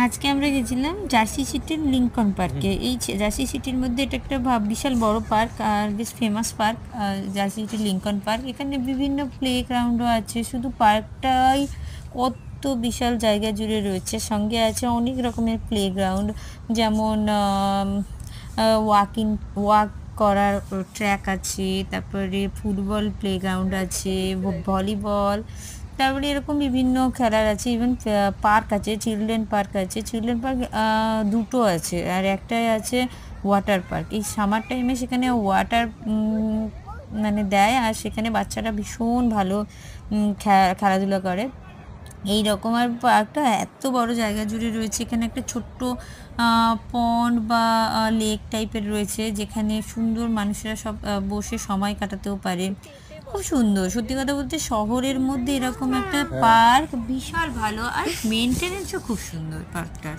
আজকে আমরা গেছিলাম জার্সি সিটির লিংকন পার্কে। এই জার্সি সিটির মধ্যে এটা একটা বিশাল বড় পার্ক আর বেশ ফেমাস পার্ক, জার্সি সিটির লিংকন পার্ক। এখানে বিভিন্ন প্লে গ্রাউন্ডও আছে। শুধু পার্কটাই কত বিশাল জায়গা জুড়ে রয়েছে, সঙ্গে আছে অনেক রকমের প্লে গ্রাউন্ড, যেমন ওয়াক করার ট্র্যাক আছে, তারপরে ফুটবল প্লে গ্রাউন্ড আছে, ভলিবল, তারপরে এরকম বিভিন্ন খেলার আছে। ইভেন পার্ক আছে, চিলড্রেন পার্ক আছে। চিলড্রেন পার্ক দুটো আছে, আর একটাই আছে ওয়াটার পার্ক। এই সামার টাইমে সেখানে ওয়াটার মানে দেয়, আর সেখানে বাচ্চারা ভীষণ ভালো খেলাধুলা করে এই রকম। আর পার্কটা এত বড় জায়গা জুড়ে রয়েছে। এখানে একটা ছোট্ট পন্ড বা লেক টাইপের রয়েছে, যেখানে সুন্দর মানুষেরা সব বসে সময় কাটাতেও পারে। খুব সুন্দর, সত্যি কথা বলতে শহরের মধ্যে এরকম একটা পার্ক বিশাল ভালো, আর মেনটেনেন্সও খুব সুন্দর পার্কটার।